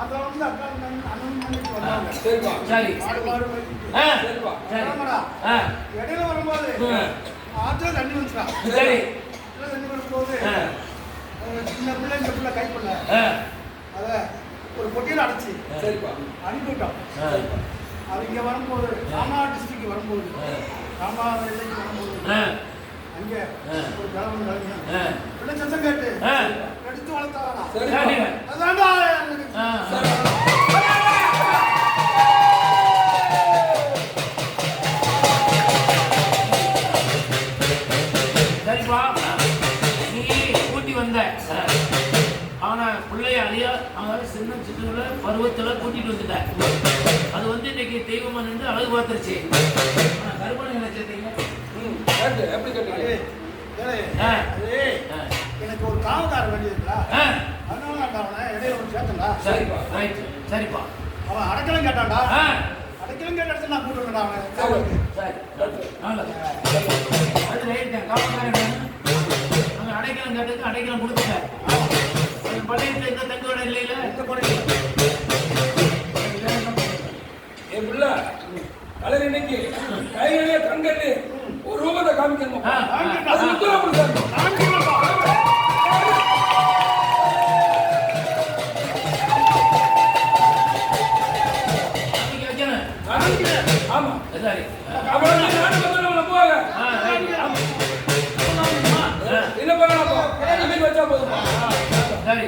அதுல வந்து அக்கா அண்ணன் பண்ணிட்டு வந்தாங்க. சரிப்பா. சரி. சரிப்பா. சரிமாடா. இடையில வரும்போது ஆத்துல தண்ணி வந்துச்சா. சரி. தண்ணி வரும்போது சின்ன பிள்ளை இந்த பிள்ளை கை பண்ண அத ஒரு பொட்டியில் அடைச்சி சரிப்பா அனுப்பிவிட்டோம். அது இங்கே வரும்போது ராமா டிஸ்ட்ரிக்ட் வரும்போது ராமா எல்லைக்கு வரும்போது அங்கே ஒரு கிழமை கிளம்பி பிள்ளை சத்தம் கேட்டு எடுத்து வளர்த்தாங்க. அதான்டா சரிப்பா. நீ கூட்டி வந்த அவனை பிள்ளைய அழியா அவன் சின்ன சின்ன பருவத்துல கூட்டிட்டு வந்துட்ட. அது வந்து இன்னைக்கு தெய்வமா நின்று அழகு பார்த்துருச்சு. கருப்பனை நினைச்சீங்க எப்படி கேட்டீங்க? எனக்கு ஒரு காவல்கார வேண்டியதுங்களா, அதனால அவனை இடையில ஒன்று சேர்த்தா. சரிப்பா. ரைட். சரிப்பா. அவன் அடைக்கலம் கேட்டான்டா. அடைக்கலம் கேட்ட இடத்துல நான் கூட்டு வந்தா அவனை. அது ரைட் தான். காவல்காரன் அவன் அடைக்கலம் கேட்டதுக்கு அடைக்கலம் கொடுத்துட்டேன். பள்ளியில் எந்த தங்க விட இல்லையில எந்த குறையும் என் பிள்ளை கலர் இன்னைக்கு கையிலே கண்கட்டு ஒரு ரூபத்தை காமிக்கணும். ஆமா சரி. என்ன பண்ணலாம் வச்சா போதுமா? சரி.